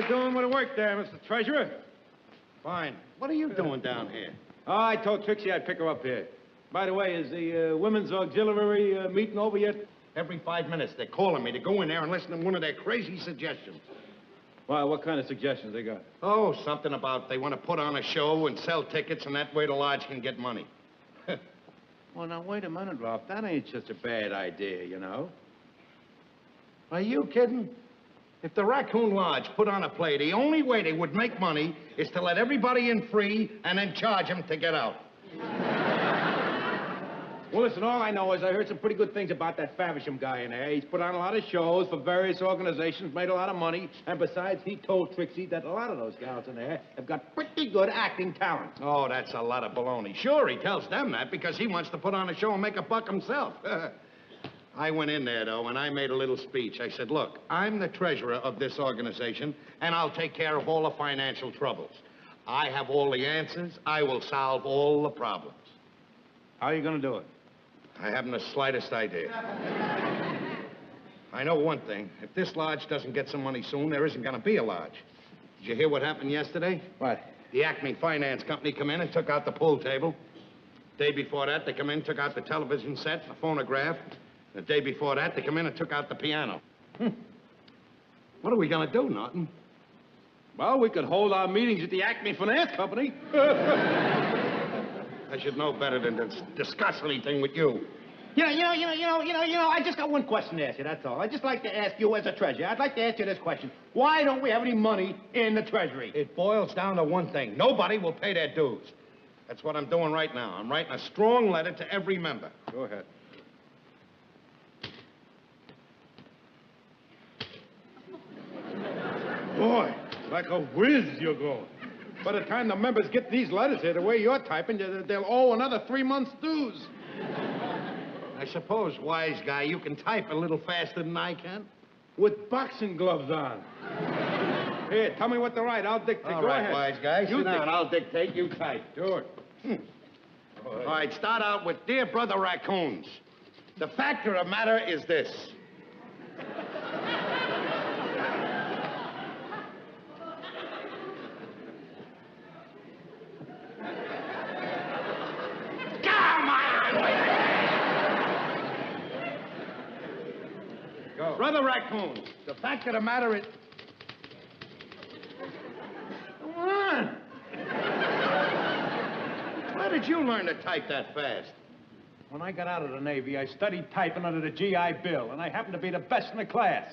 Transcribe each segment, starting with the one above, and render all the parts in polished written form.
you doing with the work there, Mr. Treasurer? Fine. What are you doing down here? Oh, I told Trixie I'd pick her up here. By the way, is the Women's Auxiliary meeting over yet? Every 5 minutes, they're calling me to go in there and listen to one of their crazy suggestions. Why, what kind of suggestions they got? Oh, something about they want to put on a show and sell tickets, and that way the lodge can get money. Well, now, wait a minute, Ralph. That ain't such a bad idea, you know. Are you kidding? If the Raccoon Lodge put on a play, the only way they would make money is to let everybody in free and then charge them to get out. Well, listen, all I know is I heard some pretty good things about that Faversham guy in there. He's put on a lot of shows for various organizations, made a lot of money, and besides, he told Trixie that a lot of those gals in there have got pretty good acting talent. Oh, that's a lot of baloney. Sure, he tells them that because he wants to put on a show and make a buck himself. I went in there, though, and I made a little speech. I said, look, I'm the treasurer of this organization, and I'll take care of all the financial troubles. I have all the answers. I will solve all the problems. How are you going to do it? I haven't the slightest idea. I know one thing. If this lodge doesn't get some money soon, there isn't going to be a lodge. Did you hear what happened yesterday? What? The Acme Finance Company come in and took out the pool table. The day before that, they come in and took out the television set, the phonograph. The day before that, they come in and took out the piano. What are we going to do, Norton? Well, we could hold our meetings at the Acme Finance Company. I should know better than to discuss anything with you. I just got one question to ask you, that's all. I'd just like to ask you as a treasurer. I'd like to ask you this question. Why don't we have any money in the treasury? It boils down to one thing. Nobody will pay their dues. That's what I'm doing right now. I'm writing a strong letter to every member. Go ahead. Boy, like a whiz you're going. By the time the members get these letters here, the way you're typing, they'll owe another 3 months' dues. I suppose, wise guy, you can type a little faster than I can. With boxing gloves on. Here, tell me what to write. I'll dictate. All Go right, ahead. wise guy. You Sit down. down. I'll dictate. You type. Do it. All right, start out with Dear Brother Raccoons. The fact of the matter is this. Go. Brother Raccoons, the fact of the matter is... Come on. Where did you learn to type that fast? When I got out of the Navy, I studied typing under the GI Bill, and I happened to be the best in the class.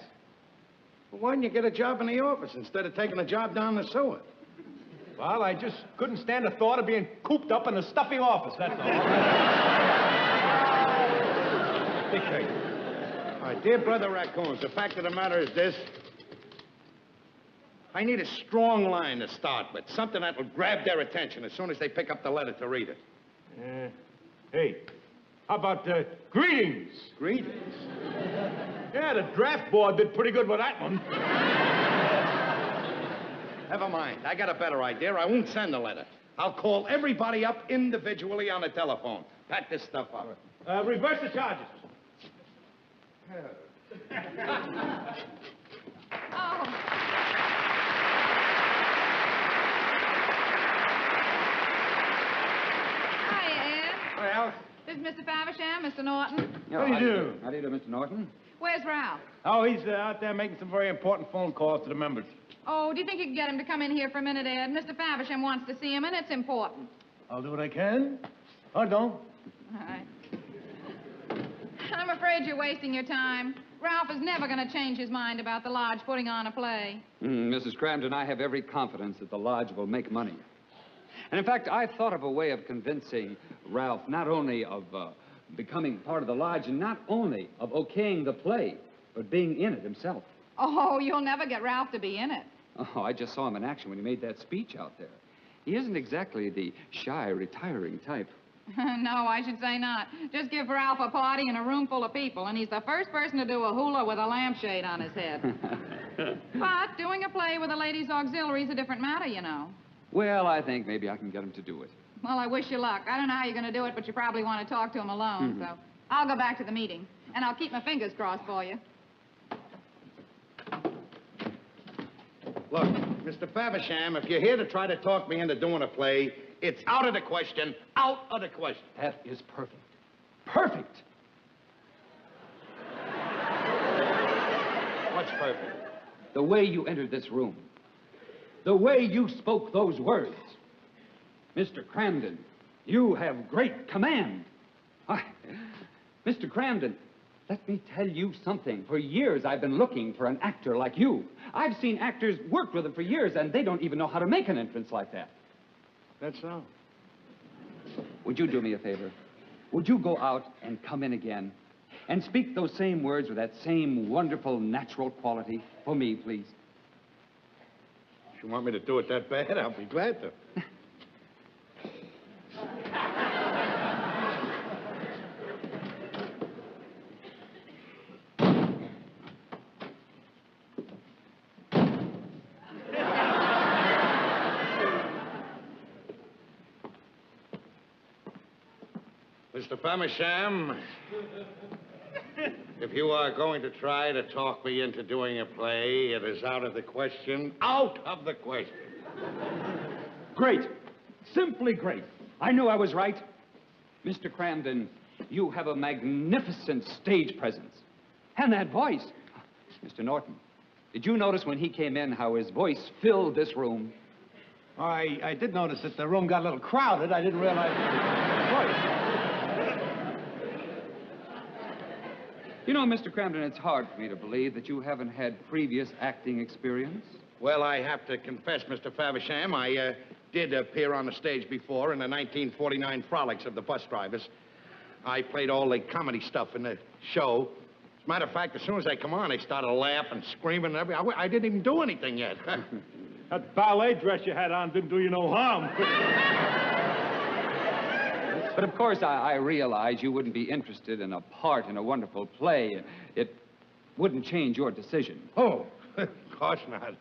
Well, why didn't you get a job in the office instead of taking a job down the sewer? Well, I just couldn't stand the thought of being cooped up in a stuffy office, that's all. Dictate. All right, Dear Brother Raccoons, the fact of the matter is this. I need a strong line to start with, something that will grab their attention as soon as they pick up the letter to read it. Hey, how about greetings? Greetings? Yeah, the draft board did pretty good with that one. Never mind. I got a better idea. I won't send the letter. I'll call everybody up individually on the telephone. Pack this stuff up. Reverse the charges. Oh. Hi, Alice. This is Mr. Faversham, Mr. Norton. How do you do? How do you do, Mr. Norton? Where's Ralph? Oh, he's out there making some very important phone calls to the members. Oh, do you think you could get him to come in here for a minute, Ed? Mr. Faversham wants to see him, and it's important. I'll do what I can. Pardon. All right. I'm afraid you're wasting your time. Ralph is never going to change his mind about the lodge putting on a play. Mrs. Cramton, I have every confidence that the lodge will make money. And in fact, I've thought of a way of convincing Ralph not only of becoming part of the lodge and not only of okaying the play, but being in it himself. Oh, you'll never get Ralph to be in it. Oh, I just saw him in action when he made that speech out there. He isn't exactly the shy, retiring type. No, I should say not. Just give Ralph a party in a room full of people, and he's the first person to do a hula with a lampshade on his head. But doing a play with a ladies' auxiliary is a different matter, you know. Well, I think maybe I can get him to do it. Well, I wish you luck. I don't know how you're going to do it, but you probably want to talk to him alone, so I'll go back to the meeting, and I'll keep my fingers crossed for you. Look, Mr. Faversham, if you're here to try to talk me into doing a play, it's out of the question. Out of the question. That is perfect. Perfect! What's perfect? The way you entered this room. The way you spoke those words. Mr. Cramden, you have great command. Mr. Cramden, let me tell you something. For years, I've been looking for an actor like you. I've seen actors work with them for years, and they don't even know how to make an entrance like that. That's so. Would you do me a favor? Would you go out and come in again and speak those same words with that same wonderful natural quality for me, please? If you want me to do it that bad, I'll be glad to. Mr. Faversham, if you are going to try to talk me into doing a play, it is out of the question. Out of the question. Great. Simply great. I knew I was right. Mr. Cramden, you have a magnificent stage presence. And that voice. Mr. Norton, did you notice when he came in how his voice filled this room? I did notice that the room got a little crowded. I didn't realize the voice. You know, Mr. Cramden, it's hard for me to believe that you haven't had previous acting experience. Well, I have to confess, Mr. Faversham, I did appear on the stage before in the 1949 Frolics of the Bus Drivers. I played all the comedy stuff in the show. As a matter of fact, as soon as I come on, they started laughing, screaming, and everything. I didn't even do anything yet. That ballet dress you had on didn't do you no harm. But of course, I realize you wouldn't be interested in a part in a wonderful play. It wouldn't change your decision. Oh, of course not.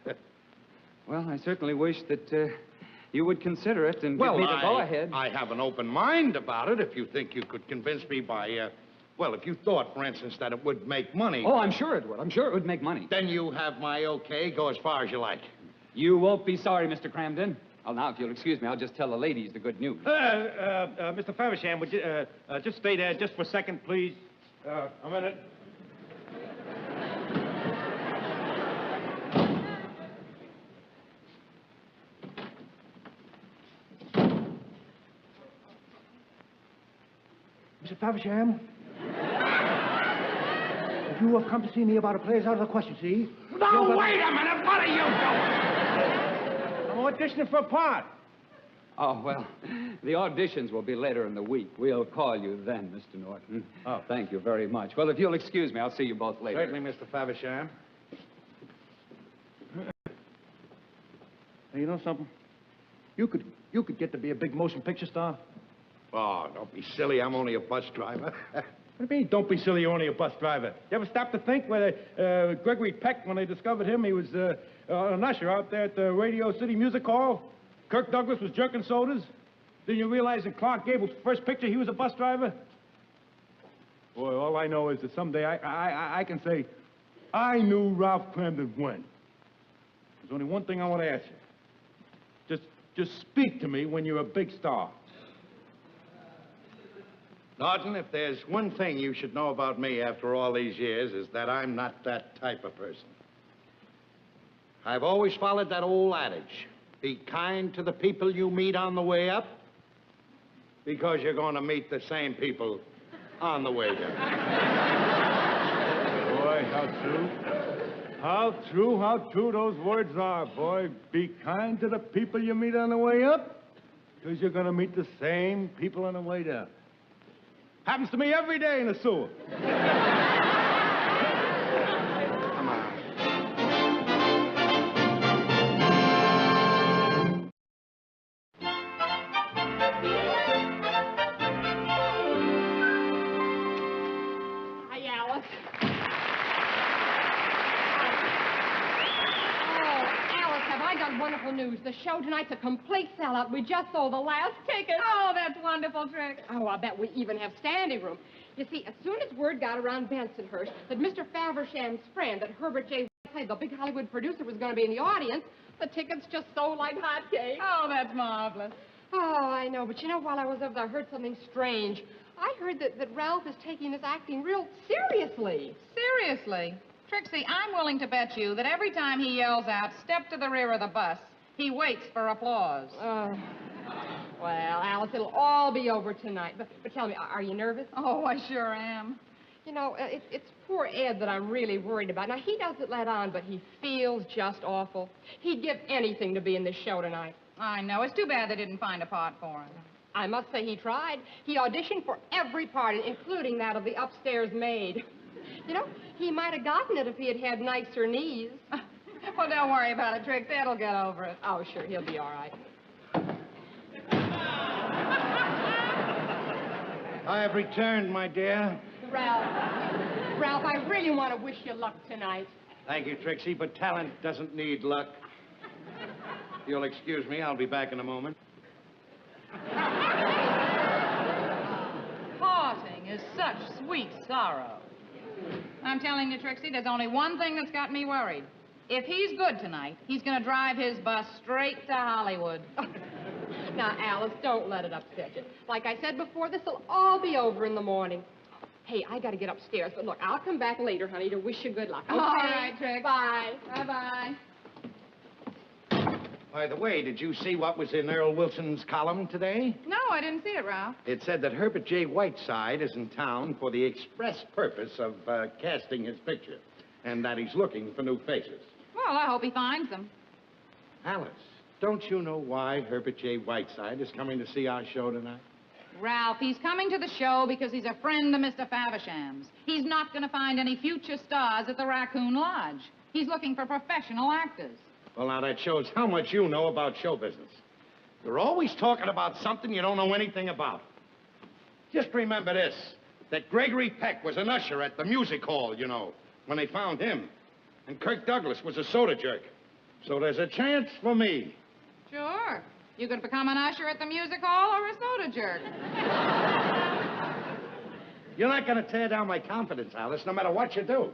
Well, I certainly wish that you would consider it and give me the go-ahead. I have an open mind about it if you think you could convince me by, well, if you thought, for instance, that it would make money. Oh, I'm sure it would. I'm sure it would make money. Then you have my okay. Go as far as you like. You won't be sorry, Mr. Cramden. Well, now, if you'll excuse me, I'll just tell the ladies the good news. Mr. Faversham, would you just stay there just for a second, please? A minute. Mr. Faversham? If you have come to see me about a play, it's out of the question, see? No, wait a minute. What are you doing? I'm auditioning for a part. Oh, well, the auditions will be later in the week. We'll call you then, Mr. Norton. Oh. Thank you very much. Well, if you'll excuse me, I'll see you both later. Certainly, Mr. Faversham. Hey, you know something? You could get to be a big motion picture star. Oh, don't be silly. I'm only a bus driver. What do you mean, don't be silly, you're only a bus driver? You ever stop to think whether Gregory Peck, when they discovered him, he was an usher out there at the Radio City Music Hall? Kirk Douglas was jerking sodas? Didn't you realize in Clark Gable's first picture he was a bus driver? Boy, all I know is that someday I can say, I knew Ralph Cramden when. There's only one thing I want to ask you. Just speak to me when you're a big star. Norton, if there's one thing you should know about me after all these years, is that I'm not that type of person. I've always followed that old adage. Be kind to the people you meet on the way up, because you're going to meet the same people on the way down. Boy, how true. How true those words are, boy. Be kind to the people you meet on the way up, because you're going to meet the same people on the way down. Happens to me every day in the sewer. Come on. Hi, Alice. I got wonderful news. The show tonight's a complete sellout. We just sold the last ticket. Oh, that's wonderful, Trix. Oh, I bet we even have standing room. You see, as soon as word got around Bensonhurst that Mr. Faversham's friend, that Herbert J. say, the big Hollywood producer was going to be in the audience. The tickets just sold like hotcakes. Oh, that's marvelous. Oh, I know, but you know, while I was over there, I heard something strange. I heard that Ralph is taking this acting real seriously. Seriously? Trixie, I'm willing to bet you that every time he yells out, "Step to the rear of the bus," he waits for applause. Well, Alice, it'll all be over tonight. But tell me, are you nervous? Oh, I sure am. You know, it's poor Ed that I'm really worried about. Now, he doesn't let on, but he feels just awful. He'd give anything to be in this show tonight. I know. It's too bad they didn't find a part for him. I must say he tried. He auditioned for every part, including that of the upstairs maid. You know, he might have gotten it if he had had nicer knees. Well, don't worry about it, Trix. Ed'll get over it. Oh, sure, he'll be all right. I have returned, my dear. Ralph, I really want to wish you luck tonight. Thank you, Trixie, but talent doesn't need luck. You'll excuse me, I'll be back in a moment. Parting is such sweet sorrow. I'm telling you, Trixie, there's only one thing that's got me worried. If he's good tonight, he's going to drive his bus straight to Hollywood. Now, Alice, don't let it upset you. Like I said before, this'll all be over in the morning. Hey, I got to get upstairs, but look, I'll come back later, honey, to wish you good luck. Okay? All right, Trix. Bye. Bye-bye. By the way, did you see what was in Earl Wilson's column today? No, I didn't see it, Ralph. It said that Herbert J. Whiteside is in town for the express purpose of casting his picture, and that he's looking for new faces. Well, I hope he finds them. Alice, don't you know why Herbert J. Whiteside is coming to see our show tonight? Ralph, he's coming to the show because he's a friend of Mr. Favisham's. He's not going to find any future stars at the Raccoon Lodge. He's looking for professional actors. Well, now, that shows how much you know about show business. You're always talking about something you don't know anything about. Just remember this, that Gregory Peck was an usher at the music hall, you know, when they found him. And Kirk Douglas was a soda jerk. So there's a chance for me. Sure. You could become an usher at the music hall or a soda jerk. You're not going to tear down my confidence, Alice, no matter what you do.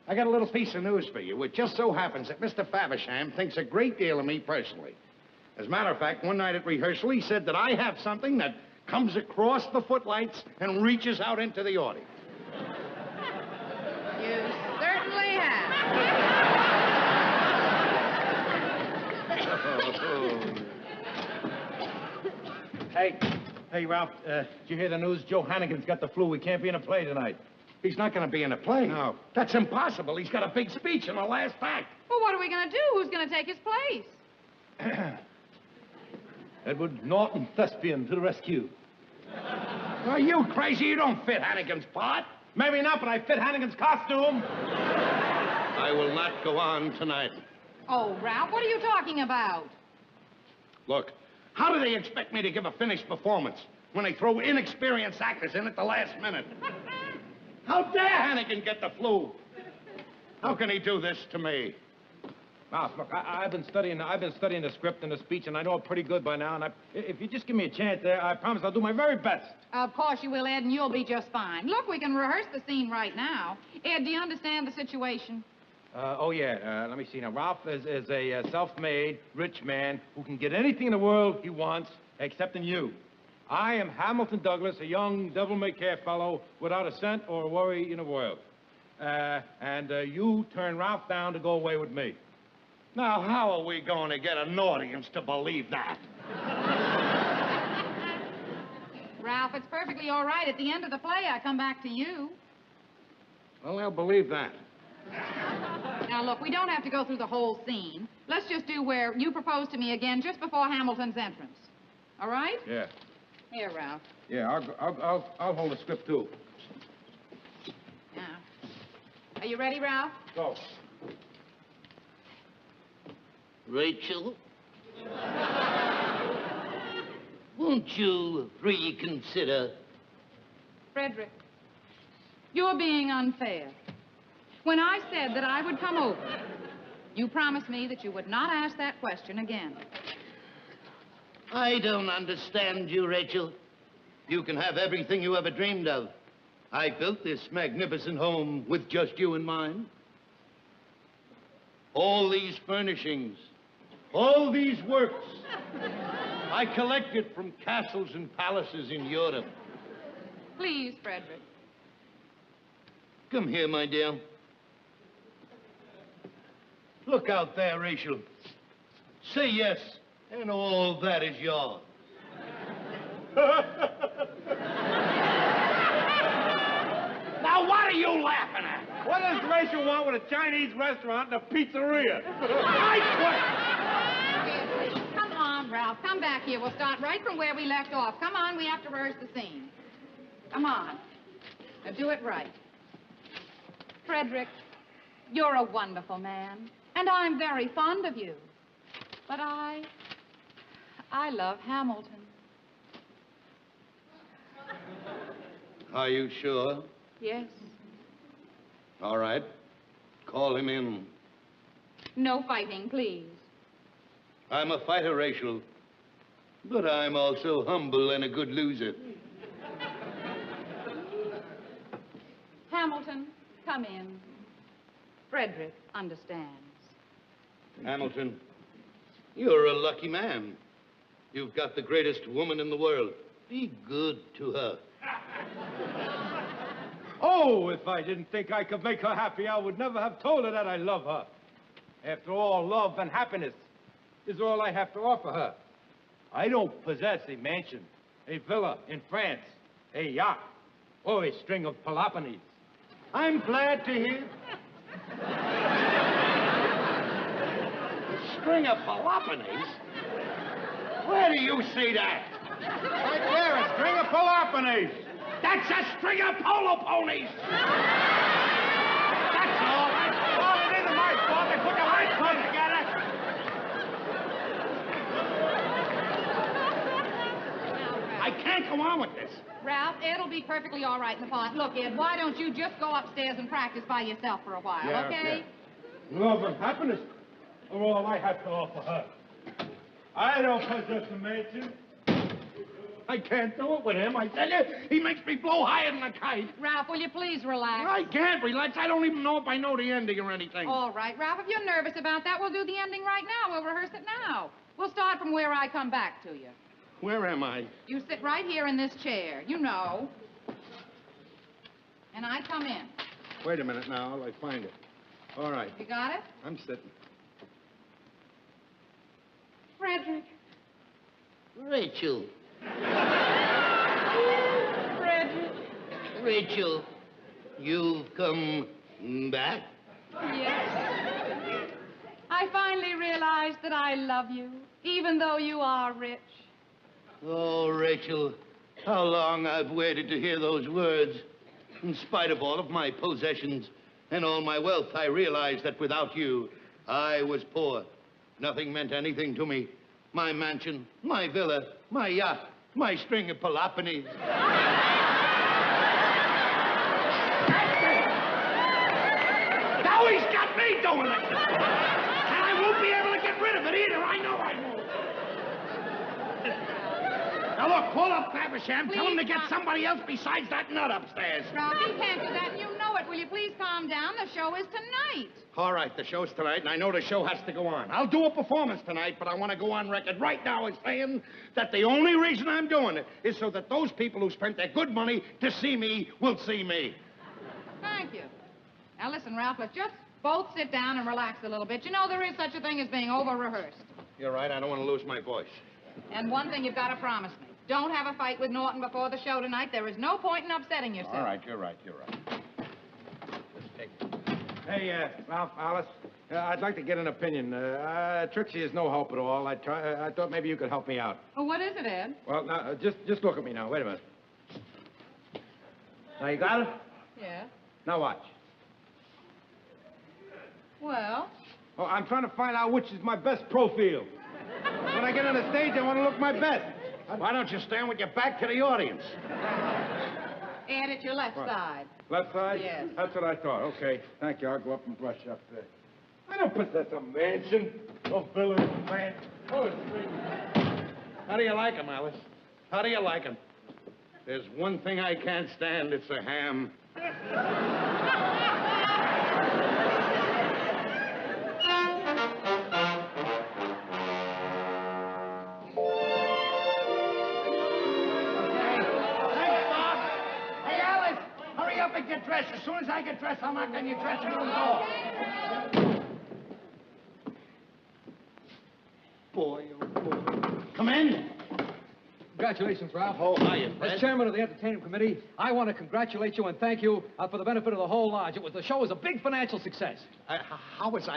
I got a little piece of news for you. It just so happens that Mr. Faversham thinks a great deal of me personally. As a matter of fact, one night at rehearsal, he said that I have something that comes across the footlights and reaches out into the audience. You certainly have. Hey, Ralph, did you hear the news? Joe Hannigan's got the flu. He can't be in a play tonight. He's not going to be in a play. No. That's impossible. He's got a big speech in the last act. Well, what are we going to do? Who's going to take his place? Edward Norton, thespian, to the rescue. Are you crazy? You don't fit Hannigan's part. Maybe not, but I fit Hannigan's costume. I will not go on tonight. Oh, Ralph, what are you talking about? Look, how do they expect me to give a finished performance when they throw inexperienced actors in at the last minute? How dare Hannigan get the flu? How can he do this to me? Ralph, look, I've been studying the script and the speech, and I know it pretty good by now. And if you just give me a chance there, I promise I'll do my very best. Of course you will, Ed, and you'll be just fine. Look, we can rehearse the scene right now. Ed, do you understand the situation? Oh, yeah. Let me see now. Ralph is a self-made, rich man who can get anything in the world he wants, except in you. I am Hamilton Douglas, a young, devil-may-care fellow without a cent or a worry in the world. And you turn Ralph down to go away with me. Now, how are we going to get an audience to believe that? Ralph, it's perfectly all right. At the end of the play, I come back to you. Well, they'll believe that. Now, look, we don't have to go through the whole scene. Let's just do where you propose to me again just before Hamilton's entrance. All right? Yeah. Here, Ralph. Yeah, I'll hold the script, too. Now, are you ready, Ralph? Go. Rachel? Won't you reconsider? Frederick, you're being unfair. When I said that I would come over, you promised me that you would not ask that question again. I don't understand you, Rachel. You can have everything you ever dreamed of. I built this magnificent home with just you in mind. All these furnishings, all these works, I collected from castles and palaces in Europe. Please, Frederick. Come here, my dear. Look out there, Rachel. Say yes, and all that is yours. Now, what are you laughing at? What does Rachel want with a Chinese restaurant and a pizzeria? Come on, Ralph. Come back here. We'll start right from where we left off. Come on, we have to rehearse the scene. Come on. Now, do it right. Frederick, you're a wonderful man, and I'm very fond of you. But I love Hamilton. Are you sure? Yes. All right. Call him in. No fighting, please. I'm a fighter, Rachel. But I'm also humble and a good loser. Hamilton, come in. Frederick understands. Hamilton, you're a lucky man. You've got the greatest woman in the world. Be good to her. Oh, if I didn't think I could make her happy, I would never have told her that I love her. After all, love and happiness is all I have to offer her. I don't possess a mansion, a villa in France, a yacht, or a string of Peloponnese. I'm glad to hear. A string of Peloponnese? Where do you see that? Right there, a string of Peloponnese. That's a string of polo ponies. That's all. Oh, it isn't my fault. They put the right club together. I can't go on with this. Ralph, Ed'll be perfectly all right in the part. Look, Ed, why don't you just go upstairs and practice by yourself for a while, okay? Yeah. Love and happiness are all I have to offer her. I don't possess a mansion. I can't do it with him, I tell you. He makes me blow higher than a kite. Ralph, will you please relax? I can't relax. I don't even know if I know the ending or anything. All right, Ralph, if you're nervous about that, we'll do the ending right now. We'll rehearse it now. We'll start from where I come back to you. Where am I? You sit right here in this chair. You know. And I come in. Wait a minute now. I find it. All right. You got it? I'm sitting. Frederick. Rachel. Frederick. Rachel, you've come back? Yes. I finally realized that I love you, even though you are rich. Oh, Rachel, how long I've waited to hear those words. In spite of all of my possessions and all my wealth, I realized that without you, I was poor. Nothing meant anything to me. My mansion, my villa, my yacht, my string of Peloponnese. Now he's got me doing it. And I won't be able to get rid of it either. I know I won't. Now, look, call up Faversham. Tell him to get somebody else besides that nut upstairs. Ralph, you can't do that, and you know it. Will you please calm down? The show is tonight. All right, the show's tonight, and I know the show has to go on. I'll do a performance tonight, but I want to go on record right now as saying that the only reason I'm doing it is so that those people who spent their good money to see me will see me. Thank you. Now, listen, Ralph, let's just both sit down and relax a little bit. You know there is such a thing as being over-rehearsed. You're right. I don't want to lose my voice. And one thing you've got to promise me. Don't have a fight with Norton before the show tonight. There is no point in upsetting yourself. All right, you're right. You're right. Hey, Ralph, Alice, I'd like to get an opinion. Trixie is no help at all. I thought maybe you could help me out. Well, what is it, Ed? Well, now, just look at me now. Wait a minute. Now, you got it? Yeah. Now watch. Well? Oh, I'm trying to find out which is my best profile. When I get on the stage, I want to look my best. Why don't you stand with your back to the audience? Ed, at your left side. Left side? Yes. That's what I thought. Okay. Thank you. I'll go up and brush up there. I don't possess a mansion, a villa, a ranch, or a street. How do you like him, Alice? How do you like him? There's one thing I can't stand. It's a ham. and get dressed. As soon as I get dressed, I'll knock on your dressing room door. Boy, oh boy. Come in. Congratulations, Ralph. Oh, hiya, Fred. As chairman of the entertainment committee, I want to congratulate you and thank you for the benefit of the whole lodge. The show was a big financial success. How was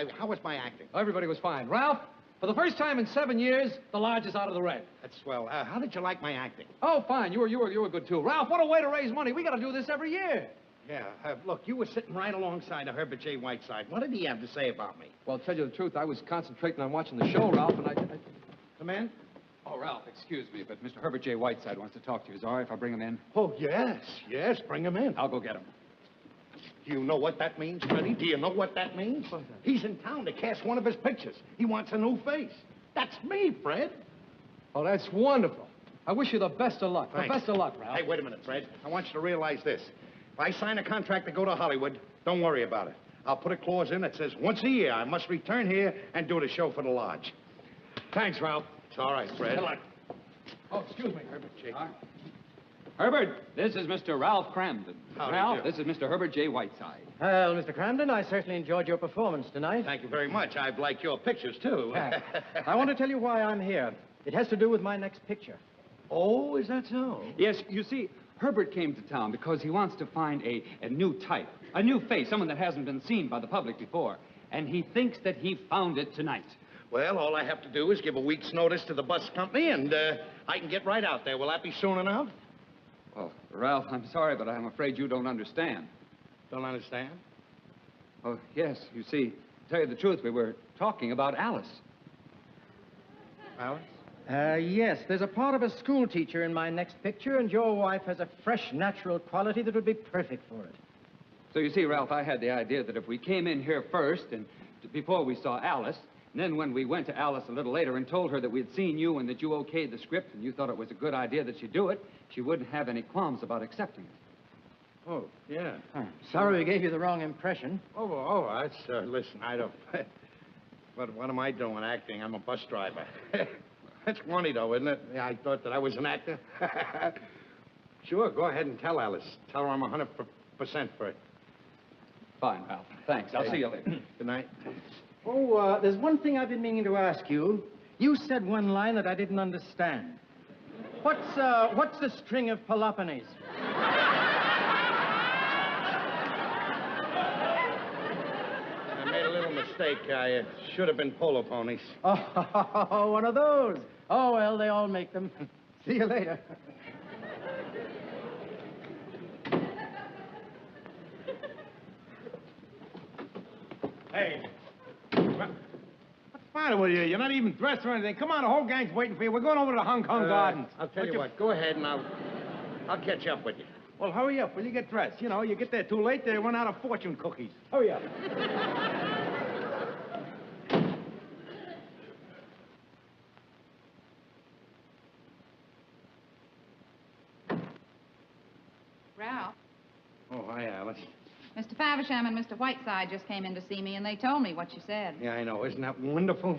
my acting? Everybody was fine. Ralph, for the first time in 7 years, the lodge is out of the red. That's swell. How did you like my acting? Oh, fine. You were good too. Ralph, what a way to raise money. We got to do this every year. Yeah, look, you were sitting right alongside of Herbert J. Whiteside. What did he have to say about me? Well, to tell you the truth, I was concentrating on watching the show, Ralph, and I... Come in? Oh, Ralph, excuse me, but Mr. Herbert J. Whiteside wants to talk to you. Is it all right if I bring him in? Oh, yes, bring him in. I'll go get him. Do you know what that means, Freddie? Do you know what that means? He's in town to cast one of his pictures. He wants a new face. That's me, Fred. Oh, that's wonderful. I wish you the best of luck. Thanks. The best of luck, Ralph. Hey, wait a minute, Fred. I want you to realize this. If I sign a contract to go to Hollywood, don't worry about it. I'll put a clause in that says once a year I must return here and do the show for the lodge. Thanks, Ralph. It's all right, Fred. Good luck. Oh, excuse me, Herbert J. Herbert, this is Mr. Ralph Cramden. Howdy, Ralph, Joe. this is Mr. Herbert J. Whiteside. Well, Mr. Cramden, I certainly enjoyed your performance tonight. Thank you very much. I've liked your pictures, too. Thanks. I want to tell you why I'm here. It has to do with my next picture. Oh, is that so? Yes, you see, Herbert came to town because he wants to find a new type, a new face, someone that hasn't been seen by the public before. And he thinks that he found it tonight. Well, all I have to do is give a week's notice to the bus company, and I can get right out there. Will that be soon enough? Well, Ralph, I'm sorry, but I'm afraid you don't understand. Don't understand? Oh, yes, you see, to tell you the truth, we were talking about Alice. Alice? Yes, there's a part of a school teacher in my next picture, and your wife has a fresh, natural quality that would be perfect for it. So you see, Ralph, I had the idea that if we came in here first and before we saw Alice, and then when we went to Alice a little later and told her that we'd seen you and that you okayed the script and you thought it was a good idea that she do it, she wouldn't have any qualms about accepting it. Oh, yeah. Sorry we gave you the wrong impression. Oh, that's, listen, I don't... what am I doing acting? I'm a bus driver. That's funny, though, isn't it? Yeah, I thought that I was an actor. Sure, go ahead and tell Alice. Tell her I'm 100% for it. Fine, Ralph. Thanks. I'll see you later. Good night. Oh, there's one thing I've been meaning to ask you. You said one line that I didn't understand. What's the string of Peloponnese? I made a little mistake. I should have been polo ponies. Oh, one of those. Oh, well, they all make them. See you later. Hey. What's the matter with you? You're not even dressed or anything. Come on, the whole gang's waiting for you. We're going over to the Hong Kong Gardens. I'll tell you what. Go ahead, and I'll catch up with you. Well, hurry up. Will you get dressed? You know, you get there too late, they run out of fortune cookies. Hurry up. Ralph, Oh, hi, Alice. Mr. Faversham and Mr. Whiteside just came in to see me, and they told me what you said. Yeah, I know. Isn't that wonderful?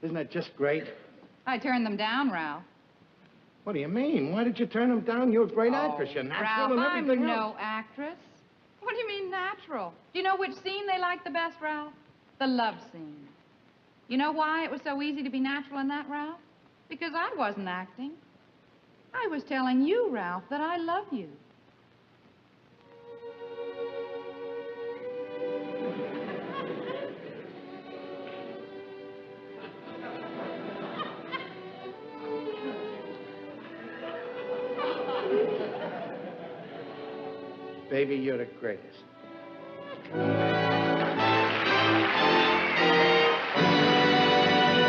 Isn't that just great? I turned them down, Ralph. What do you mean? Why did you turn them down? You're a great actress. You're natural Ralph, and I'm everything else. no actress. What do you mean natural? Do you know which scene they liked the best, Ralph? The love scene. You know why it was so easy to be natural in that, Ralph? Because I wasn't acting. I was telling you, Ralph, that I love you. Baby, you're the greatest.